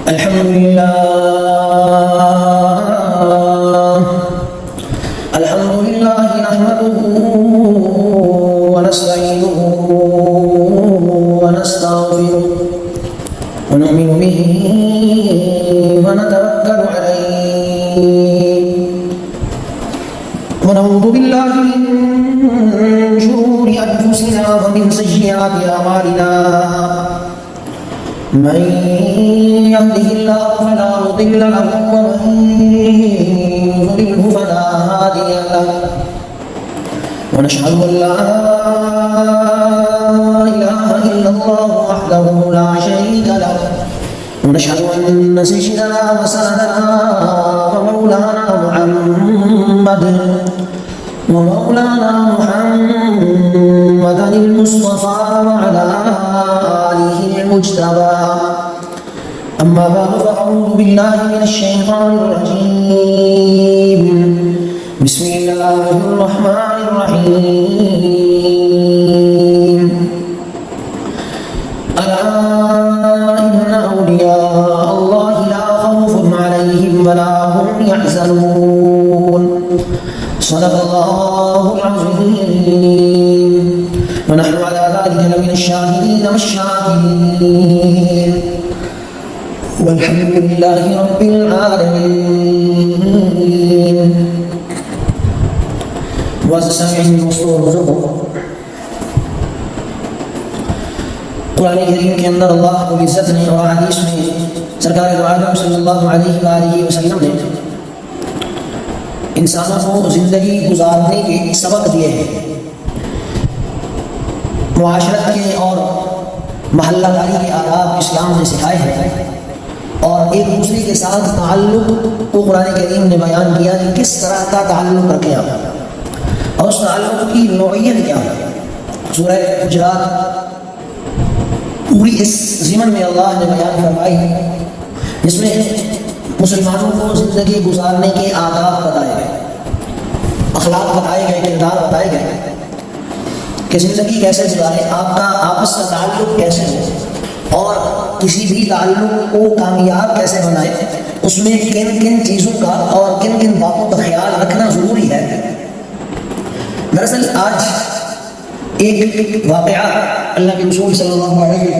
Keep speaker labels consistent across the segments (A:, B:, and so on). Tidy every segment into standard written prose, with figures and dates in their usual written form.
A: الحمد لله نحمده ونستعينه ونستغفره ونؤمن به ونتوكل عليه ونعوذ بالله من شرور أنفسنا ومن سيئات أعمالنا من يهده الله فلا مضل له ومن يضلله فلا هادي له ونشهد أن لا إله إلا الله وحده لا شريك له ونشهد أن سيدنا وسندنا ومولانا محمدا المصطفى وعلى آله المجتبى. أما بعد فأعوذ بالله من الشيطان الرجيم. بسم الله الرحمن الرحيم. ألا إن أولياء الله لا خوف عليهم ولا هم يحزنون. صدق الله العظيم. ونحن على ذلك لمن الشاهدين والشاكرين والحمد لله رب العالمين. والسامعين المصطور رزقه. قرآن کریم کے اندر اللہ رب العزت نے اور حدیث میں سرکار دو عالم صلی اللہ علیہ وآلہ وسلم نے انسانوں کو زندگی گزارنے کے سبق دیے ہیں، معاشرت کے اور محلہ داری کے آداب اسلام نے سکھائے ہیں، اور ایک دوسرے کے ساتھ تعلق کو قرآن کریم نے بیان کیا کہ کس طرح کا تعلق رکھیں آپ، اور اس تعلق کی نوعیت کیا ہے۔ سورہ حجرات پوری اس ضمن میں اللہ نے بیان فرمائی جس میں مسلمانوں کو زندگی گزارنے کے آداب بتائے گئے، اخلاق بتائے گئے، کردار بتائے گئے کہ زندگی کیسے گزارے، آپ کا آپس کا تعلق کیسے ہو، اور کسی بھی تعلق کو کامیاب کیسے بنائے، اس میں کن کن چیزوں کا اور کن کن باتوں کا خیال رکھنا ضروری ہے۔ دراصل آج ایک واقعہ اللہ کے رسول صلی اللہ علیہ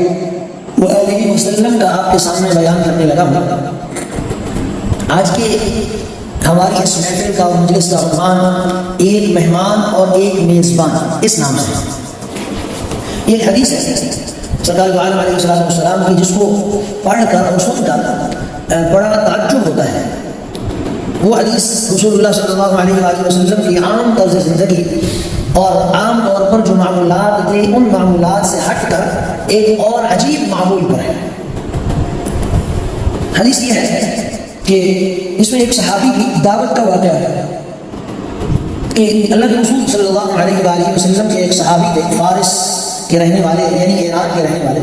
A: وآلہ وسلم کا آپ کے سامنے بیان کرنے لگا ہوں۔ آج کے ہماری اس محفل کا مجلس کا عنوان ایک مہمان اور ایک میزبان اس نام سے۔ ایک حدیث ہے سرکار دو عالم علیہ السلام کی جس کو پڑھ کر اور سن کر بڑا تعجب ہوتا ہے۔ وہ حدیث رسول اللہ صلی اللہ علیہ وآلہ وسلم کی عام طرز زندگی اور عام طور پر جو معمولات تھے ان معمولات سے ہٹ کر ایک اور عجیب معمول پر ہے۔ حدیث یہ ہے کہ اس میں ایک صحابی کی دعوت کا واقعہ ہے کہ اللہ کے رسول صلی اللہ علیہ وآلہ وسلم کے ایک صحابی تھے، فارس کے رہنے والے، یعنی عراق کے رہنے والے۔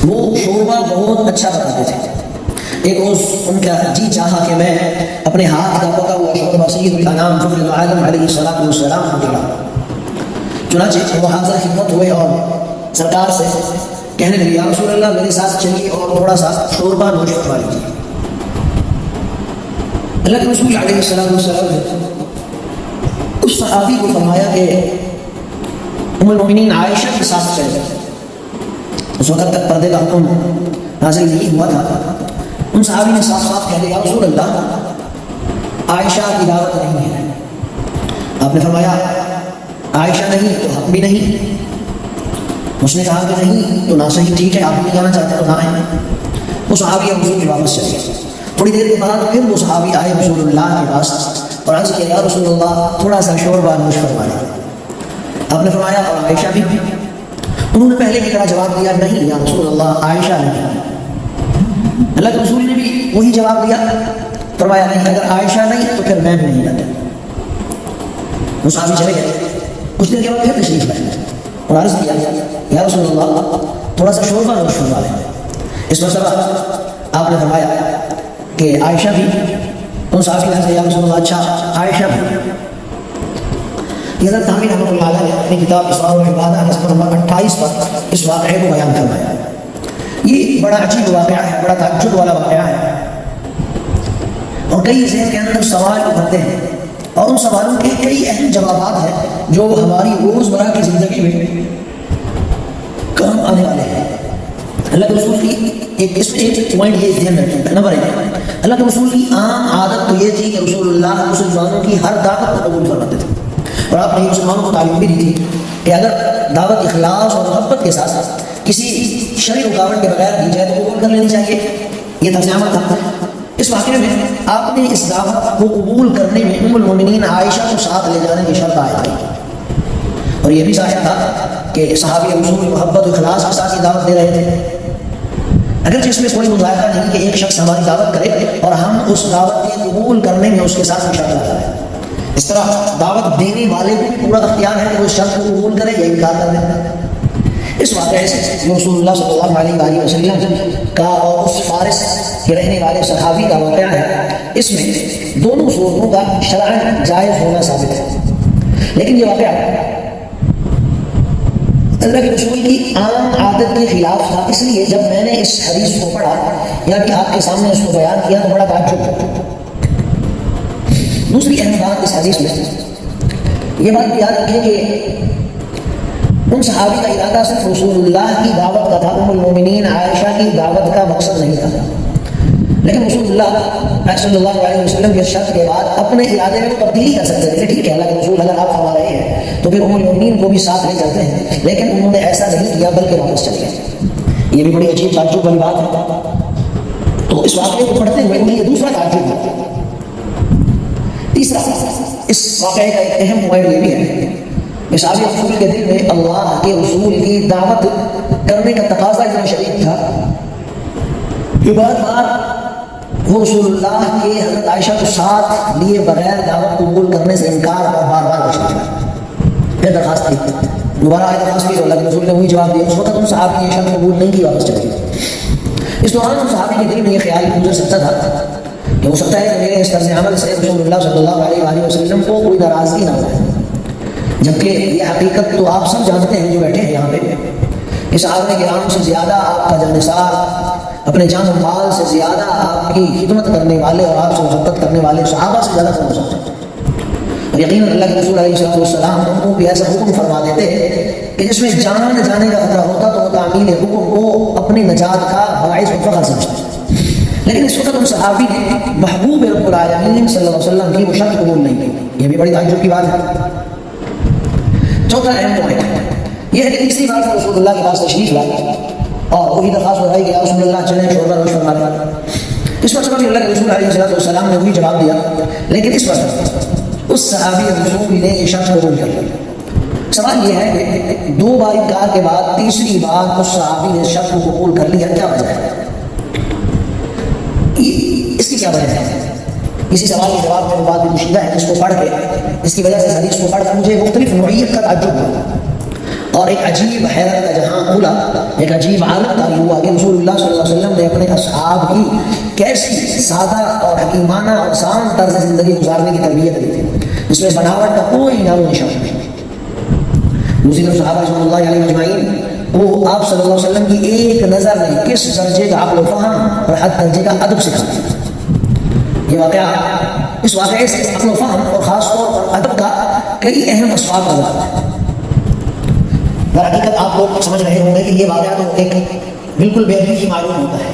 A: وہ شوربہ بہت اچھا بناتے تھے۔ ایک روز ان کا جی چاہا کہ میں اپنے ہاتھ کا پکا ہوا شوربہ سید الانام فخر العالم علیہ السلام کو دلا۔ چنانچہ وہ حاضر خدمت ہوئے اور سرکار سے کہنے لگے یا رسول اللہ میرے ساتھ چلیے اور تھوڑا سا شوربہ نوش فرما لیجیے۔ اللہ کے رسول علیہ السلام اس صحابی کو فرمایا کہ ام المؤمنین عائشہ کے ساتھ چلے۔ اس وقت تک پردے کا حکم نازل نہیں ہوا تھا۔ ان صحابی نے صاف صاف کہہ دیا یا رسول اللہ عائشہ کی دعوت نہیں ہے۔ آپ نے فرمایا عائشہ نہیں تو حق بھی نہیں۔ اس نے کہا کہ نہیں تو نہ صحیح، ٹھیک ہے آپ نہیں جانا چاہتے تو نہ آئیں۔ وہ صحابی حضور کے واپس چلے گئے۔ تھوڑی دیر کے بعد پھر وہ صحابی آئے رسول اللہ کے پاس اور عرض کیا یا رسول اللہ تھوڑا سا شوربہ نوش فرمائے۔ آپ نے فرمایا اور عائشہ بھی؟ انہوں نے پہلے کی طرح جواب دیا نہیں یا رسول اللہ عائشہ نہیں۔ اللہ کے رسول نے بھی وہی جواب دیا، فرمایا نہیں اگر عائشہ نہیں تو پھر میں بھی نہیں جاتا۔ وہ صحابی چلے گئے۔ کچھ دیر کے بعد پھر تشریف لائے اور عرض کیا یا رسول اللہ تھوڑا سا شوربہ نوش فرما لیں۔ اس مرتبہ آپ نے فرمایا کہ عائشہ بھی؟ ان صحابی نے کہا یا رسول اللہ اچھا عائشہ بھی؟ یہ حضرت تھانوی رحمۃ اللہ علیہ نے اپنی کتاب اسرار العبادہ نمبر 28 پر اس واقعے کو بیان فرمایا۔ یہ بڑا عجیب واقعہ ہے، بڑا تعجب والا واقعہ ہے، اور کئی ذہن کے اندر سوال ابھرتے ہیں، اور ان سوالوں کے کئی اہم جوابات ہیں جو ہماری روزمرہ کی زندگی میں کام آنے والے ہیں۔ اللہ کے رسول کی اس میں ایک پوائنٹ یہ دھیان رکھیں، نمبر 1، اللہ کے رسول کی عام عادت تو یہ تھی کہ رسول اللہ مسلمانوں کی ہر دعوت کو قبول فرماتے تھے، اور آپ نے مسلمانوں کو تعلیم بھی دی تھی کہ اگر دعوت اخلاص اور محبت کے ساتھ ساتھ کسی شرعی رکاوٹ کے بغیر دی جائے تو قبول کر لینی چاہیے، یہ طرز عمل تھا۔ اس واقعے میں آپ نے اس دعوت کو قبول کرنے میں ام المومنین عائشہ کو ساتھ لے جانے کی شرط عائد کی، اور یہ بھی ظاہر تھا کہ صحابی رسول محبت و اخلاص کے ساتھ دعوت دے رہے تھے۔ اگرچہ اس میں کوئی مظاہرہ نہیں کہ ایک شخص ہماری دعوت کرے اور ہم اس دعوت کے قبول کرنے میں اس کے ساتھ شرط لگا ہے، اس طرح دعوت دینے والے کو بھی پورا اختیار ہے کہ وہ شرط کو قبول کرے یا انکار کر دے۔ اس واقعے سے جو رسول اللہ صلی اللہ علیہ وآلہ وسلم کا اور اس فارس کے رہنے والے صحابی کا واقعہ ہے، اس میں دونوں صورتوں کا شرعاً جائز ہونا ثابت ہے، لیکن یہ واقعہ اللہ کے رسول کی عام عادت کے خلاف تھا۔ اس لیے جب میں نے اس حدیث کو پڑھا یا کہ آپ کے سامنے اس کو بیان کیا تو بڑا تعجب ہوا۔ دوسری اہم بات اس حدیث میں یہ بات بھی یاد رکھیں کہ ان صحابی کا ارادہ صرف رسول اللہ کی دعوت کا تھا، ام المومنین عائشہ کی دعوت کا مقصد نہیں تھا، لیکن رسول اللہ صلی اللہ علیہ وسلم کے شرط کے بعد اپنے ارادے میں تبدیلی کر سکتے تھے۔ ٹھیک ہے اللہ کے رسول اگر آپ فرما رہے ہیں تو پھر ام المومنین کو بھی ساتھ لے چلتے ہیں، لیکن انہوں نے ایسا نہیں کیا بلکہ واپس چلے گئے۔ یہ بھی بڑی عجیب تعجب والی بات ہے۔ تو اس واقعے کو پڑھتے ہوئے یہ دوسرا تعجب ہے۔ تیسرا، اس واقعے کا ایک اہم پوائنٹ یہ بھی ہے کہ صحابی رسول کے دل میں اللہ کے رسول کی دعوت کرنے کا تقاضا اتنا شدید تھا کہ بار بار وہ رسول اللہ کے حضرت عائشہ کو ساتھ لیے بغیر دعوت قبول کرنے سے انکار کا بار بار کوشش کی۔ پھر درخواست کی، دوبارہ آئے درخواست کی تو اللہ کے رسول نے وہی جواب دیا۔ اس وقت ان صحابی نے شرط قبول نہیں کی، واپس چلے گئے۔ اس دوران ان صحابی کے دل میں یہ خیال گزر سکتا تھا کہ ہو سکتا ہے کہ میرے اس طرز عمل سے رسول اللہ صلی اللہ علیہ وآلہ وسلم کو کوئی ناراضگی نہ ہو، جبکہ یہ حقیقت تو آپ سب جانتے ہیں جو بیٹھے ہیں یہاں پہ کہ صحابہ کرام سے زیادہ آپ کا جانثار، اپنے جان و مال سے زیادہ آپ کی خدمت کرنے والے اور آپ سے محبت کرنے والے صحابہ سے زیادہ کون ہو سکتے ہیں؟ اور یقیناً اللہ کے رسول علیہ السلام ان کو بھی ایسا حکم فرما دیتے کہ جس میں جان جانے کا خطرہ ہوتا تو وہ تعمیل حکم کو اپنی نجات کا باعث و فخر سمجھتے، لیکن اس وقت ان صحابی نے محبوب رب العالمین صلی اللہ علیہ وسلم کی وہ شرط قبول نہیں کی۔ یہ بھی بڑی تعجب کی بات ہے۔ چوتھا اہم پوائنٹ یہ ہے کہ تیسری بار رسول اللہ کے پاس تشریف لائے اور وہی درخواست بتائی کہ یا رسول اللہ چلیں شوربہ روش فرما لیں۔ اس وقت بھی اللہ کے رسول علیہ السلام نے وہی جواب دیا، لیکن اس وقت اس صحابی رسول نے یہ شرط قبول کر لیا۔ سوال یہ ہے کہ دو بار انکار کے بعد تیسری بار اس صحابی نے شرط کو قبول کر لیا، کیا وجہ ہے؟ اس کی کیا وجہ ہے؟ اسی سوال کے جواب میں بات بھی پوشیدہ ہے، جس کو پڑھ کے اس کی وجہ سے حدیث کو پڑھ کر مجھے مختلف نوعیت کا تعجب ہوا اور ایک عجیب حیرت کا جہاں کھلا، ایک عجیب عالم تاری ہوا کہ رسول اللہ صلی اللہ علیہ وسلم نے اپنے اصحاب کی کیسی سادہ اور حکیمانہ اور آسان طرز زندگی گزارنے کی تربیت دی تھی، جس میں بناوٹ کا کوئی نام و نشان نہیں۔ دوسری طرف صحابہ رضوان اللہ علیہ اجمعین وہ آپ صلی اللہ علیہ وسلم کی ایک نظر میں کس درجے کا عقل و فہم اور حد درجے کا ادب سکھاتے ہیں۔ یہ واقعہ، اس واقعے سے عقل و فہم اور خاص طور پر ادب کا کئی اہم اسباب نظر آتے ہیں۔ در حقیقت آپ لوگ سمجھ رہے ہوں گے کہ یہ واقعہ تو ایک بالکل بے ہی معلوم ہوتا ہے،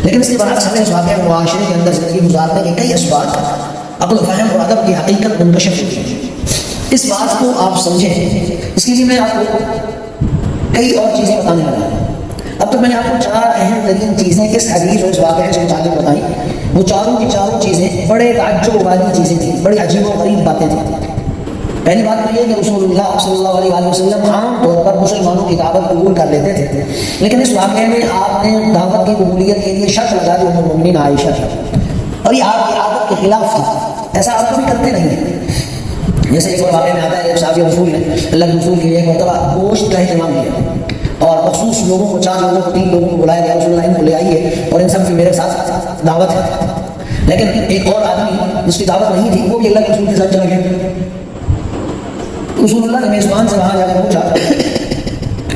A: لیکن اس کے برعکس ہمیں اس واقعے میں معاشرے کے اندر زندگی گزارنے کے کئی اسباب عقل و فہم اور ادب کی حقیقت منکشف ہوتی ہے۔ اس بات کو آپ سمجھیں، اس کے لیے میں آپ کو کئی اور چیزیں بتانے والا ہوں۔ اب تک میں نے آپ کو چار اہم ترین چیزیں اس حدیث اور اس واقعے سے متعلق بتائیں، وہ چاروں کی چاروں چیزیں بڑے تعجب والی چیزیں تھیں، بڑی عجیب و غریب باتیں تھیں۔ پہلی بات تو یہ کہ رسول اللہ صلی اللہ علیہ وسلم عام طور پر مسلمانوں کی دعوت قبول کر لیتے تھے، لیکن اس واقعے میں آپ نے دعوت کی قبولیت کے لیے شرط لگا دی ام المؤمنین عائشہ کی، اور یہ آپ کی عادت کے خلاف تھا، ایسا آپ کبھی کرتے نہیں ہیں۔ جیسے ایک واقعے میں آتا ہے ایک صحابی رسول نے اللہ کے رسول کے لیے ایک مرتبہ گوشت کا اہتمام کیا اور مخصوص لوگوں کو، 4 لوگوں کو، 3 لوگوں کو بلایا گیا، رسول اللہ ان کو لے آئیے اور ان سب کی میرے ساتھ دعوت ہے۔ لیکن ایک اور آدمی جس کی دعوت نہیں تھی وہ بھی اللہ کے رسول کے ساتھ چلا گیا۔ رسول اللہ نے میزبان سے وہاں جا کر پوچھا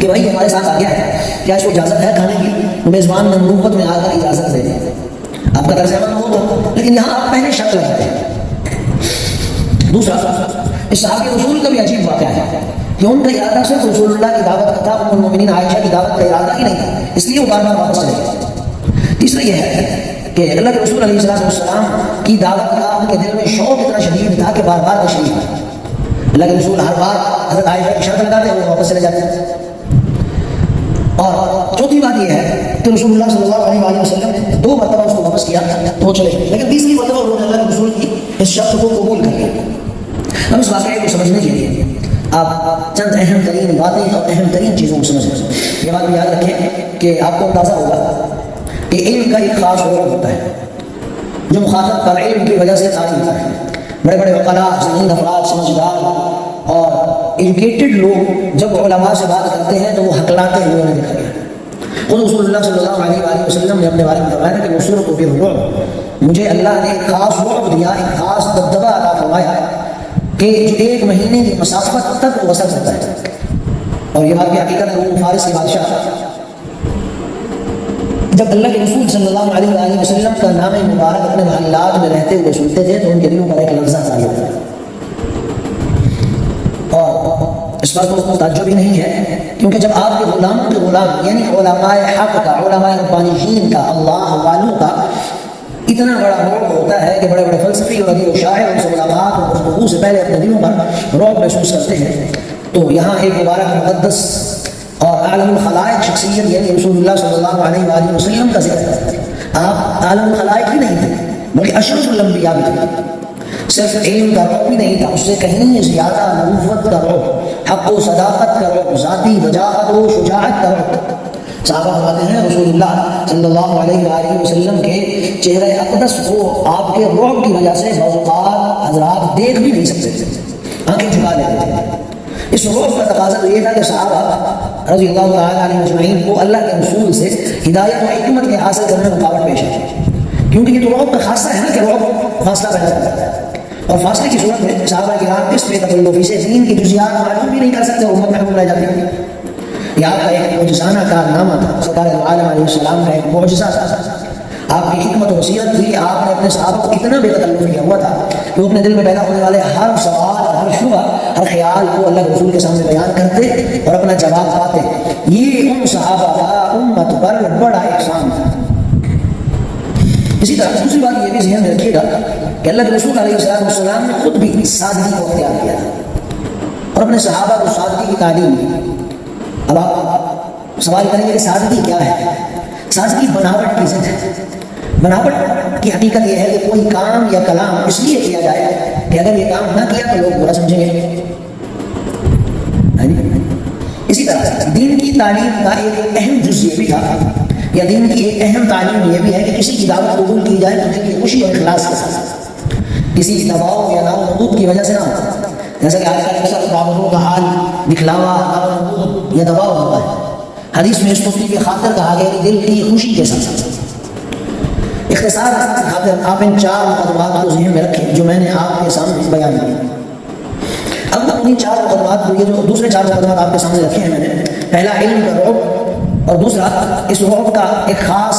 A: کہ بھائی ہمارے ساتھ آ گیا ہے، کیا اس کو اجازت ہے کھانے کی؟ میزبان نبوت میں آ کر اجازت دے دیں، آپ کا طرز عمل ہو تو، لیکن یہاں آپ پہلے شرط لگاتے ہیں۔ دوسرا، اس صحابی رسول کا بھی عجیب واقعہ ہے کہ ان کا ارادہ صرف رسول اللہ کی دعوت کا تھا، ام المؤمنین عائشہ کی دعوت کا ارادہ ہی نہیں تھا، اس لیے وہ بار بار واپس چلے گئے۔ تیسرا یہ ہے کہ اللہ کے رسول علیہ السلام کی دعوت کا ان کے دل میں شوق اتنا شدید تھا کہ بار بار تشریف آئے۔ اللہ کے رسول ہر بار حضرت عائشہ کی شرط لگاتے ہیں، وہ واپس چلے جاتے ہیں۔ اور چوتھی بات یہ ہے کہ رسول اللہ صلی اللہ علیہ وآلہ وسلم نے 2 مرتبہ اس کو واپس کیا تو وہ چلے گئے، لیکن تیسری مرتبہ انہوں نے اللہ کے رسول کی اس شرط کو قبول کر لیا۔ ہم اس واقعے کو سمجھنے کے لیے آپ چند اہم ترین باتیں اور اہم ترین چیزوں کو سمجھیں۔ یہ بات یاد رکھیں کہ آپ کو اندازہ ہوگا کہ علم کا ایک خاص رول ہوتا ہے جو مخاطب پر علم کی وجہ سے تعلیم ہوتا ہے۔ بڑے بڑے عقلاء، ذہین افراد، سمجھدار اور ایجوکیٹڈ لوگ جب علماء سے بات کرتے ہیں تو وہ ہکلاتے ہوئے انہیں دکھا گیا۔ خود رسول اللہ صلی اللہ علیہ وآلہ وسلم نے اپنے بارے میں فرمایا کہ مسور کو بھی رعب، مجھے اللہ نے ایک خاص رعب دیا، ایک خاص دبدبہ عطا فرمایا کہ جو 1 مہینے کی مسافت تک وصل کرتا ہے۔ اور یہ بات کی حقیقت ہے، وہ فارس کے بادشاہ جب اللہ کے رسول صلی اللہ علیہ وآلہ وسلم کا نام مبارک اپنے محلات میں رہتے ہوئے سنتے تھے تو ان کے دلوں پر ایک لرزہ طاری ہوتا ہے۔ اور اس بات کو تعجب بھی نہیں ہے کیونکہ جب آپ کے غلاموں کے غلام یعنی علماء حق کا، علماء ربانیین کا، اللہ والوں کا اتنا بڑا رعب ہوتا ہے کہ بڑے بڑے فلسفی اور ادیب و شاعر ان سے ملاقات اور گفتگو سے پہلے اپنے دلوں پر رعب محسوس کرتے ہیں، تو یہاں ایک مبارک مقدس اور عالم الخلائق شخصیت یعنی رسول اللہ صلی اللہ علیہ وآلہ وسلم کا ذکر ہے۔ آپ عالم الخلائق ہی نہیں تھے بلکہ اشرف الانبیاء بھی تھے۔ صرف علم کا رعب بھی نہیں تھا، اس سے کہیں زیادہ نبوت کا رعب، حق و صداقت کا رعب، ذاتی وجاہت و شجاعت کا رعب۔ صحابہ فرماتے ہیں رسول اللہ صلی اللہ علیہ وآلہ وسلم کے چہرہ اقدس کو آپ کے رعب کی وجہ سے بعض اوقات حضرات دیکھ بھی نہیں سکتے تھے، آنکھیں جھکا لیتے تھے۔ اس رعب کا تقاضا یہ تھا کہ صحابہ رضی اللہ تعالیٰ عنہ اجمعین کو اللہ کے رسول سے ہدایت و حکمت کے حاصل کرنے میں رکاوٹ پیش ہے، کیونکہ یہ تو رعب کا خاصہ ہے نا کہ رعب فاصلہ پیدا کرتا ہے، اور فاصلے کی صورت میں صحابہ کرام اس بے تکلفی سے دین کی جزیات معلوم بھی نہیں کر سکتے، امت محروم رہ جاتی ہے۔ یہ آپ کا ایک معجزانہ کارنامہ تھا، سرکار عالم علیہ السلام کا ایک معجزہ تھا، آپ کی حکمت و بصیرت تھی۔ آپ نے اپنے صحابہ کو اتنا بے تکلف کیا ہوا تھا کہ وہ اپنے دل میں پیدا ہونے والے ہر سوال، ہر شبہ، ہر خیال کو اللہ کے رسول کے سامنے بیان کرتے اور اپنا جواب پاتے۔ یہ ان صحابہ کا امت پر بڑا احسان تھا۔ اسی طرح دوسری بات یہ بھی ذہن میں رکھیے گا کہ اللہ کے رسول علیہ السلام نے خود بھی سادگی کو اختیار کیا تھا اور اپنے صحابہ کو سادگی کی تعلیم دی۔ اب آپ سوال کریں گے کہ سادگی کیا ہے؟ سادگی بناوٹ کی ضد ہے۔ بناوٹ کی حقیقت یہ ہے کہ کوئی کام یا کلام اس لیے کیا جائے کہ اگر یہ کام نہ کیا تو لوگ برا سمجھیں گے۔ اسی طرح دین کی تعلیم کا ایک اہم جز یہ بھی تھا، یا دین کی ایک اہم تعلیم یہ بھی ہے کہ کسی کی دعوت قبول کی جائے تو دل کی خوشی اور اخلاص کے ساتھ، کسی دباؤ یا نامحدود کی وجہ سے نہ ہو۔ جیسا کہ آج کل اکثر دعوتوں کا حال دکھلاوا، نامحدود یا دباؤ ہوتا ہے۔ حدیث میں اس مفتی کی خاطر کہا گیا کہ دل کی خوشی کے ساتھ۔ اختصار خاطر آپ ان 4 مقدمات کو ذہن میں رکھیں جو میں نے آپ کے سامنے بیان کیا۔ اب انہیں 4 مقدمات کو، یہ جو دوسرے 4 مقدمات آپ کے سامنے رکھے ہیں میں نے، پہلا علم کا رعب، اور دوسرا اس رعب کا ایک خاص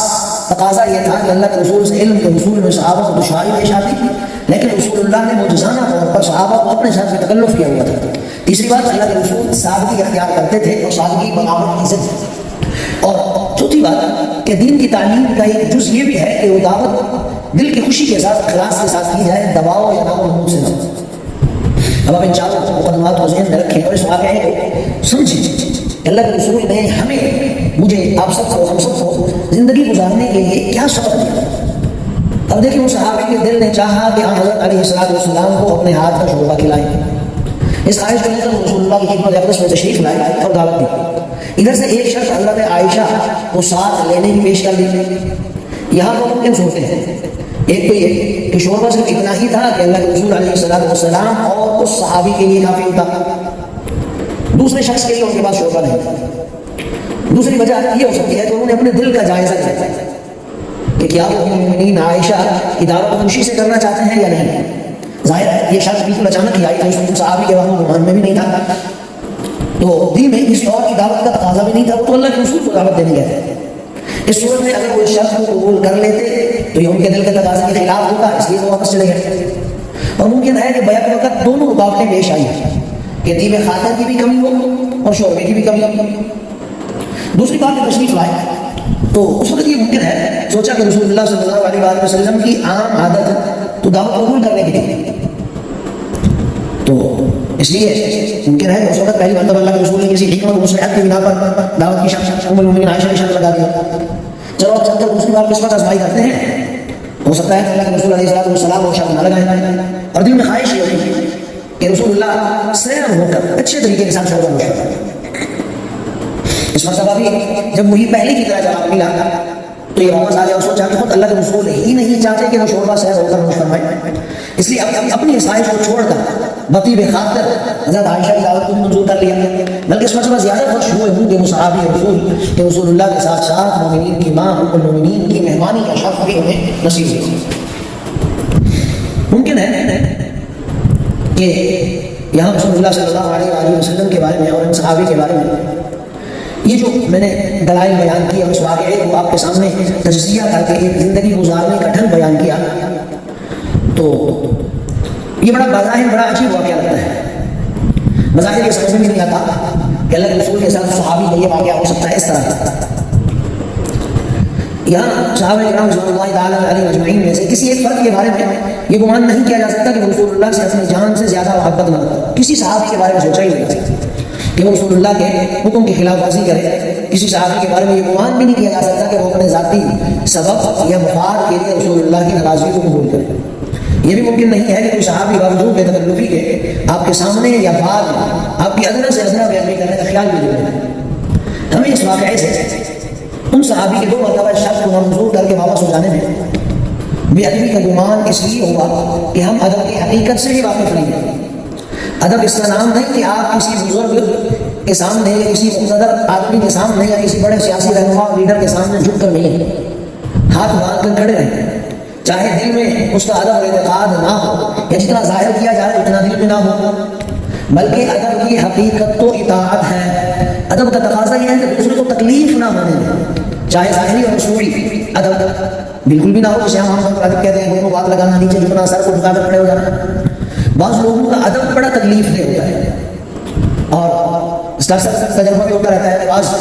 A: تقاضا یہ تھا کہ اللہ کے رسول سے علم کے حصول میں صحابہ کو دشواری پیش آتی تھی، لیکن رسول اللہ نے معجزانہ طور پر صحابہ کو اپنے ساتھ تکلف کیا ہوا تھا۔ تیسری بات، اللہ کے رسول سادگی اختیار کرتے تھے اور سادگی بناوٹ کی ضد۔ اور چوتھی بات کہ دین کی تعلیم کا ایک جز یہ بھی ہے کہ وہ دعوت دل کی خوشی کے ساتھ، اخلاص کے ساتھ کی جائے، دباؤ یا نامحدود سے نہ۔ اب آپ ان 4 مقدمات کو ذہن میں رکھیں اور اس واقعے کو سمجھیں۔ اللہ کے رسول نے ہمیں، مجھے، آپ سب کو، ہم سب کو زندگی گزارنے کے لیے کیا سبق دیا۔ اب دیکھیں، اس صحابی کے دل نے چاہا کہ ہم حضرت علیہ السلام کو اپنے ہاتھ کا شوربہ کھلائیں۔ اس خواہش کو لے کر رسول اللہ کی خدمت اقدس میں تشریف لائے اور دعوت دی۔ ادھر سے ایک شخص حضرت عائشہ کو ساتھ لینے کی پیش کر دی۔ یہاں پر ممکن صورتیں ہیں، ایک تو یہ کہ شوربہ صرف اتنا ہی تھا کہ اللہ کے رسول علیہ السلام اور اس صحابی کے لیے کافی ہوتا، دوسرے شخص کے لیے ان کے پاس شوربہ نہیں تھا۔ دوسری وجہ یہ ہو سکتی ہے کہ انہوں نے اپنے دل کا جائزہ لیا کہ کیا وہ مومنین عائشہ کی دعوت خوشی سے کرنا چاہتے ہیں یا نہیں۔ ظاہر ہے یہ شخص بالکل اچانک ہی آئی تھی، اس صحابی کے وہاں گمان میں بھی نہیں تھا۔ تو دل میں اس طور کی دعوت کا تقاضا بھی نہیں تھا، وہ تو اللہ کے رسول کو دعوت دینے گئے تھے۔ اس صورت میں اگر وہ اس شخص کو قبول کر لیتے تو یہ ان کے دل کے تقاضے کے خلاف ہوتا، اس لیے وہ واپس چلے گئے۔ اور ممکن ہے کہ بیک وقت دونوں رکاوٹیں پیش آئی کہ طیب خاطر کی بھی کمی ہو اور شعبے کی بھی کمی ہو۔ دوسری بات تشریف لائے تو اس وقت یہ ممکن ہے سوچا کہ رسول اللہ صلی اللہ علیہ وسلم کی عام عادت تو دعوت قبول کرنے کی تھی، تو اس لیے ممکن ہے کہ اس وقت پہلی مرتبہ اللہ کے رسول نے کسی حکمت و مصلحت کی بنا پر دعوت کی شرط ام المؤمنین عائشہ کی شرط لگا دیا۔ چلو اب چل کر دوسری بار قسمت آزمائی کرتے ہیں، ہو سکتا ہے کہ اللہ کے رسول علیہ السلام وہ شرط نہ لگائیں اور دل میں خواہش یہ ہوئی کہ رسول اللہ سیر ہو کر اچھے طریقے کے ساتھ شعبہ نوش کریں۔ اس مرتبہ بھی جب وہی پہلے کی طرح جواب ملا تو یہ واپس آ گیا اور سوچا کہ خود اللہ کے رسول ہی نہیں چاہتے کہ وہ شعبہ سیر ہو کر نوش فرمائے، اس لیے اپنی خواہش کو چھوڑ کر بطیب خاطر حضرت عائشہ کی دعوت کو منظور کر لیا، بلکہ اس مرتبہ زیادہ خوش ہوئے ہوں کہ صحابی رسول کہ رسول اللہ کے ساتھ ساتھ مومنین کی ماں ام المؤمنین کی مہمانی کا شرف بھی انہیں نصیب ہوا۔ ممکن ہے کہ یہاں رسول اللہ صلی اللہ علیہ وسلم کے بارے میں اور ان صحابی کے بارے میں یہ جو میں نے دلائل بیان کیا اس واقعے کو آپ کے سامنے تجزیہ کر کے ایک زندگی گزارنے کا ڈھنگ بیان کیا تو یہ بڑا بظاہر بڑا عجیب واقعہ لگتا ہے، بظاہر یہ سمجھ میں نہیں آتا کہ اللہ کے رسول کے ساتھ صحابی کا یہ واقعہ ہو سکتا ہے اس طرح کا۔ یہاں صحابہ کرام رضوان اللہ تعالیٰ علیہ اجمعین میں سے کسی ایک فرد کے بارے میں یہ گمان نہیں کیا جا سکتا کہ وہ رسول اللہ سے اپنی جان سے زیادہ محبت نہ، کسی صحابی کے بارے میں سوچا ہی نہیں جا سکتا کہ وہ رسول اللہ کے حکم کی خلاف ورزی کرے۔ کسی صحابی کے بارے میں یہ گمان بھی نہیں کیا جا سکتا کہ وہ اپنے ذاتی سبب یا مفاد کے لیے رسول اللہ کی ناراضگی کو قبول کرے۔ یہ بھی ممکن نہیں ہے کہ کوئی صحابی باوجود بے تکلفی کے آپ کے سامنے یا بعد آپ کی ادنا سے ادنا بیان کرنے کا خیال بھی نہیں ہے۔ ہمیں اس واقعے سے ان صحابی کے دو مرتبہ شخص کو منظور کر کے واپس ہو جانے میں بے ادبی کا گمان اس لیے ہوا کہ ہم ادب کی حقیقت سے ہی واقف نہیں ہیں۔ ادب اس کا نام نہیں کہ آپ کسی بزرگ کے سامنے یا کسی مقتدر آدمی کے سامنے یا کسی بڑے سیاسی رہنما لیڈر کے سامنے جھک کر ملیں، ہاتھ باندھ کر کھڑے رہیں، چاہے دل میں اس کا ادب اور اعتقاد نہ ہو یا جتنا ظاہر کیا جائے اتنا دل میں نہ ہو، بلکہ ادب کی حقیقت تو اطاعت ہے۔ ادب کا تقاضا یہ ہے کہ دوسرے کو تکلیف نہ ہونے دیں، چاہے ظاہری اور رسولی ادب بالکل بھی نہ ہو، جسے ہم ادب کہتے ہیں دونوں بات لگانا، نیچے جھکنا، سر کو جھکا کر کھڑے ہو جانا۔ بعض لوگوں کا ادب بڑا تکلیف دہ ہوتا ہے اور اس کا تجربہ بھی ہوتا رہتا ہے کہ بعض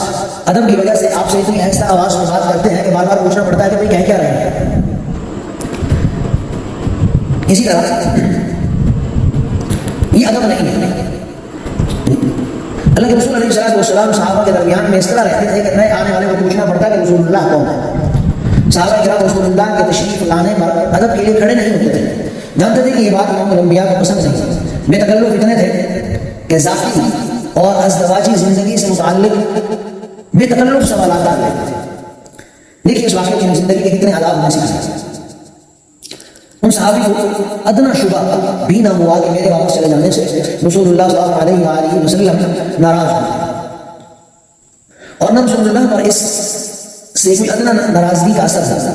A: ادب کی وجہ سے آپ سے اتنی آہستہ آواز میں بات کرتے ہیں کہ بار بار پوچھنا پڑتا ہے کہ بھائی کہہ کیا رہے ہیں۔ اسی طرح یہ ادب نہیں ہے۔ اللہ کے رسول علیہ السلام صحابہ کے درمیان میں اس طرح رہتے تھے کہ نئے آنے والے کو پوچھنا پڑتا کہ رسول اللہ کون ہے۔ صحابہ کرام رسول اللہ کے تشریف لانے پر ادب کے لیے کھڑے نہیں ہوتے تھے، جانتے تھے کہ یہ بات امام الانبیاء کو پسند نہیں، بے تکلف اتنے تھے کہ ذاتی اور ازدواجی زندگی سے متعلق بے تکلف سوالات آتے تھے۔ دیکھیے اس واقعے کی زندگی کے کتنے آداب نصیب ہیں۔ ان صحابی کو ادنا شبہ بھی نہ ہوا کہ میرے واپس چلے جانے سے رسول اللہ صلی اللہ علیہ وآلہ وسلم ناراض ہوئے، اور نہ رسول اللہ پر اس سے کوئی ادنا ناراضگی کا اثر تھا،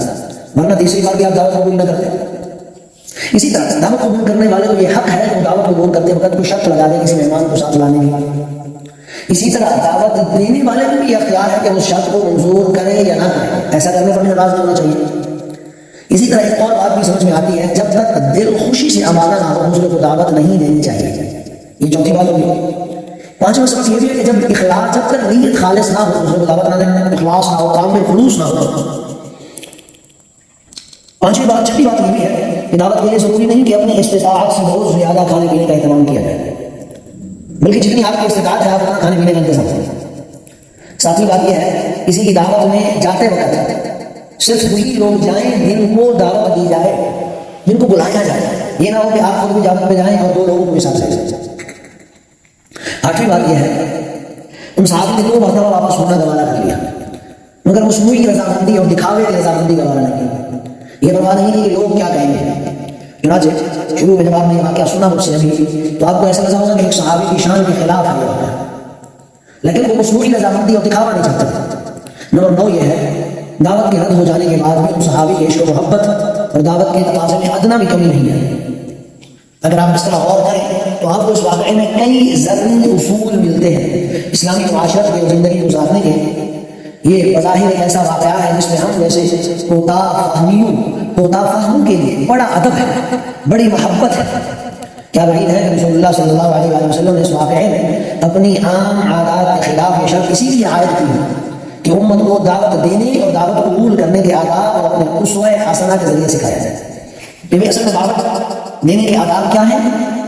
A: ورنہ تیسری بار بھی آپ دعوت قبول نہ کرتے۔ اسی طرح دعوت قبول کرنے والے کو یہ حق ہے کہ وہ دعوت قبول کرتے وقت کوئی شرط لگا دے کسی مہمان کو ساتھ لانے کی۔ اسی طرح دعوت دینے والے کو بھی یہ اختیار ہے کہ اس شرط کو منظور کرے یا نہ کرے، ایسا کرنے پر ناراض ہونا چاہیے۔ اسی طرح ایک اور بات بھی سمجھ میں آتی ہے، جب تک دل خوشی سے آمادہ نہ ہو دوسرے کو دعوت نہیں دینی چاہیے۔ یہ چوتھی بات ہوگی۔ پانچواں سبق یہ بھی ہے کہ جب اخلاص، جب تک نیت خالص نہ ہو دوسرے کو دعوت نہ دینا، اخلاص نہ ہو، کام میں خلوص نہ ہو۔ پانچویں بات، چھٹی بات یہ بھی ہے کہ دعوت کے لیے ضروری نہیں کہ اپنی استطاعت سے بہت زیادہ کھانے پینے کا اہتمام کیا جائے، بلکہ جتنی آپ کی استطاعت ہے آپ اتنا کھانے پینے کا انتظام کریں۔ ساتویں بات یہ ہے کسی کی دعوت میں جاتے وقت صرف وہی لوگ جائیں جن کو دعوت دی جائے، جن کو بلایا جائے، یہ نہ ہو کہ آپ خود بھی دعوت پہ جائیں اور دو لوگوں کو بھی ساتھ لے جائیں۔ آٹھویں بات یہ ہے ان صحابہ نے دو مرتبہ واپس ہونا گوارا کر لیا، مگر مصنوعی رضامندی اور دکھاوے کی رضامندی گوارا نہیں کی۔ یہ پرواہ نہیں کی کہ لوگ کیا کہیں گے۔ چنانچہ شروع میں جب آپ نے یہ واقعہ سنا مجھ سے ابھی تو آپ کو ایسا لگا ہوگا کہ ایک صحابی کی شان کے خلاف ہے یہ واقعہ، لیکن وہ مصنوعی رضامندی اور دکھاوا نہیں چاہتے۔ نمبر 9 یہ ہے دعوت کے رد ہو جانے کے بعد بھی ان صحابی کے عشق و محبت اور دعوت کے تقاضے میں ادنا بھی کمی نہیں ہے۔ اگر آپ اس طرح غور کریں تو آپ کو اس واقعے میں کئی ضروری اصول ملتے ہیں اسلامی معاشرت کے زندگی گزارنے کے. یہ بظاہر ایک ایسا واقعہ ہے جس میں ہم جیسے کوتا فہموں کے لیے بڑا ادب ہے، بڑی محبت ہے. کیا بعید ہے کہ رسول اللہ صلی اللہ علیہ وآلہ وسلم نے اس واقعے میں اپنی عام عادات کے خلاف یہ شرط اسی لیے عائد کی ہے کہ امت کو دعوت دینے اور دعوت قبول کرنے کے آداب اور اپنے اسوہ حسنہ کے ذریعے سکھایا جائے. کہ اصل میں دعوت دینے کے آداب کیا ہیں،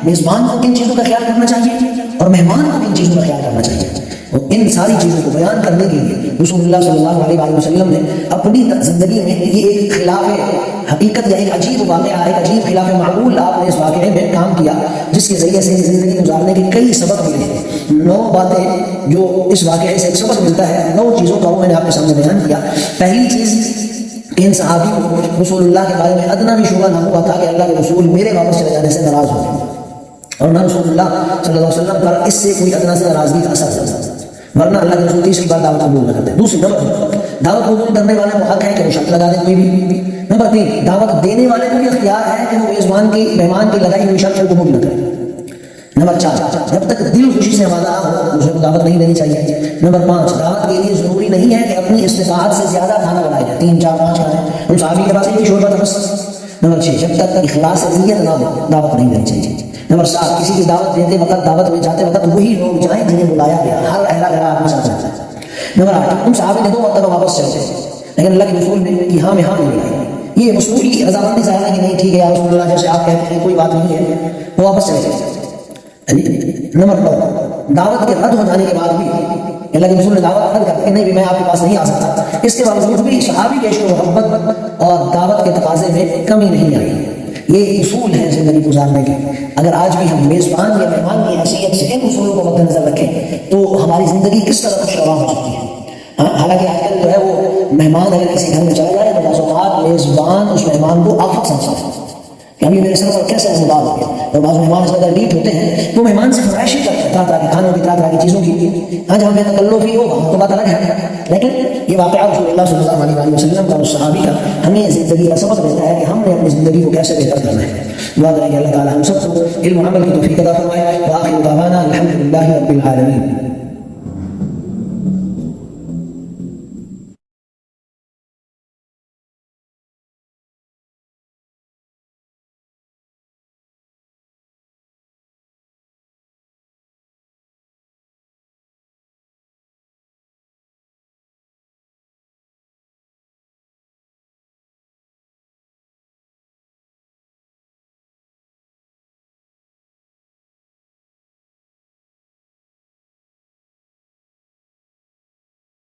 A: میزبان کو کن چیزوں کا خیال کرنا چاہیے اور مہمان کو کن چیزوں کا خیال کرنا چاہیے. اور ان ساری چیزوں کو بیان کرنے کے لیے رسول اللہ صلی اللہ علیہ وآلہ وسلم نے اپنی زندگی میں یہ ایک خلاف حقیقت یا ایک عجیب واقعہ، ایک عجیب خلاف معقول آپ نے اس واقعے میں کام کیا جس کے ذریعے سے زندگی گزارنے کے کئی سبق ملے ہیں. 9 باتیں جو اس واقعے سے ایک سبق ملتا ہے، 9 چیزوں کا وہ میں نے آپ کے سامنے بیان کیا. پہلی چیز کہ ان صحابیوں کو رسول اللہ کے بارے میں ادنا بھی شبہ نہ ہوا تھا کہ اللہ کے رسول میرے واپس چلے جانے سے ناراض ہو اور نہ رسول اللہ صلی اللہ علیہ وسلم پر اس سے کوئی ادنا سے ناراضگی کا اثر ہوتا، ورنہ اللہ کے رسول تیسری بار دعوت قبول نہ کرتے. دوسری نمبر دعوت قبول کرنے والے کو حق ہے کہ وہ شرط لگا دے کوئی بھی. نمبر 3 دعوت دینے والے کو بھی اختیار ہے کہ وہ میزبان کی مہمان کی لگائی ہوئی شرط کو قبول نہ کرے. نمبر 4 جب تک دل خوشی سے آمادہ ہو اسے کو دعوت نہیں دینی چاہیے. نمبر 5 دعوت کے لیے ضروری نہیں ہے کہ اپنی استطاعت سے زیادہ کھانا بنایا جائے، 3 4 5 کھانے ان صحابی کے پاس ایک شوربہ تھا بس. نمبر 6 جب تک اخلاص نیت نہ ہو دعوت نہیں دینی چاہیے. نمبر 7 کسی کی دعوت دیتے وقت دعوت میں جاتے وقت وہی لوگ جائیں جنہیں بلایا گیا، ہر اہلا گھر آدمی ساتھ جاتا ہے. نمبر 8 ان صحابی نے 2 مرتبہ واپس چلے لیکن اللہ کے رسول نے کہ ہاں میں ہاں نہیں ملائی. یہ رسول کی رضامندی ظاہر ہے کہ نہیں ٹھیک ہے یا رسول اللہ جیسے آپ کہتے ہیں کوئی بات نہیں ہے، وہ واپس چلے گئے. نمبر 9 دعوت کے رد ہو جانے کے بعد بھی اللہ کے رسول نے دعوت رد کر کہ نہیں بھی میں آپ کے پاس نہیں آ سکتا، اس کے باوجود بھی صحابی کے عشق و محبت اور دعوت کے تقاضے میں کمی نہیں آئی. یہ اصول ہیں زندگی گزارنے کے. اگر آج بھی ہم میزبان یا مہمان کی حیثیت سے ان اصولوں کو مد نظر رکھیں تو ہماری زندگی کس طرح خوش رواں ہو سکتی ہے. حالانکہ آج کل جو ہے وہ مہمان اگر کسی گھر میں چلا جائے تو بعض اوقات میزبان اس مہمان کو آفت سمجھتا ہے کہ ابھی میرے سر پر کیسے مدار ہو گیا. اور بعض مہمان اس قدر ڈیپ ہوتے ہیں وہ مہمان سے فرمائشی کرتے ہیں طرح طرح کے کھانوں کی، طرح طرح کی چیزوں کی. ہاں جہاں بے تکلفی ہو تو بات الگ ہے، لیکن یہ واقعہ رسول اللہ صلی اللہ علیہ وسلم کا اور صحابی کا ہمیں زندگی کا سبق دیتا ہے کہ ہم نے اپنی زندگی کو کیسے بہتر کرنا ہے. دعا کریں کہ اللہ تعالیٰ ہم سب کو علم و عمل کی توفیق عطا فرمائے. وآخر دعوانا الحمد للہ رب العالمین.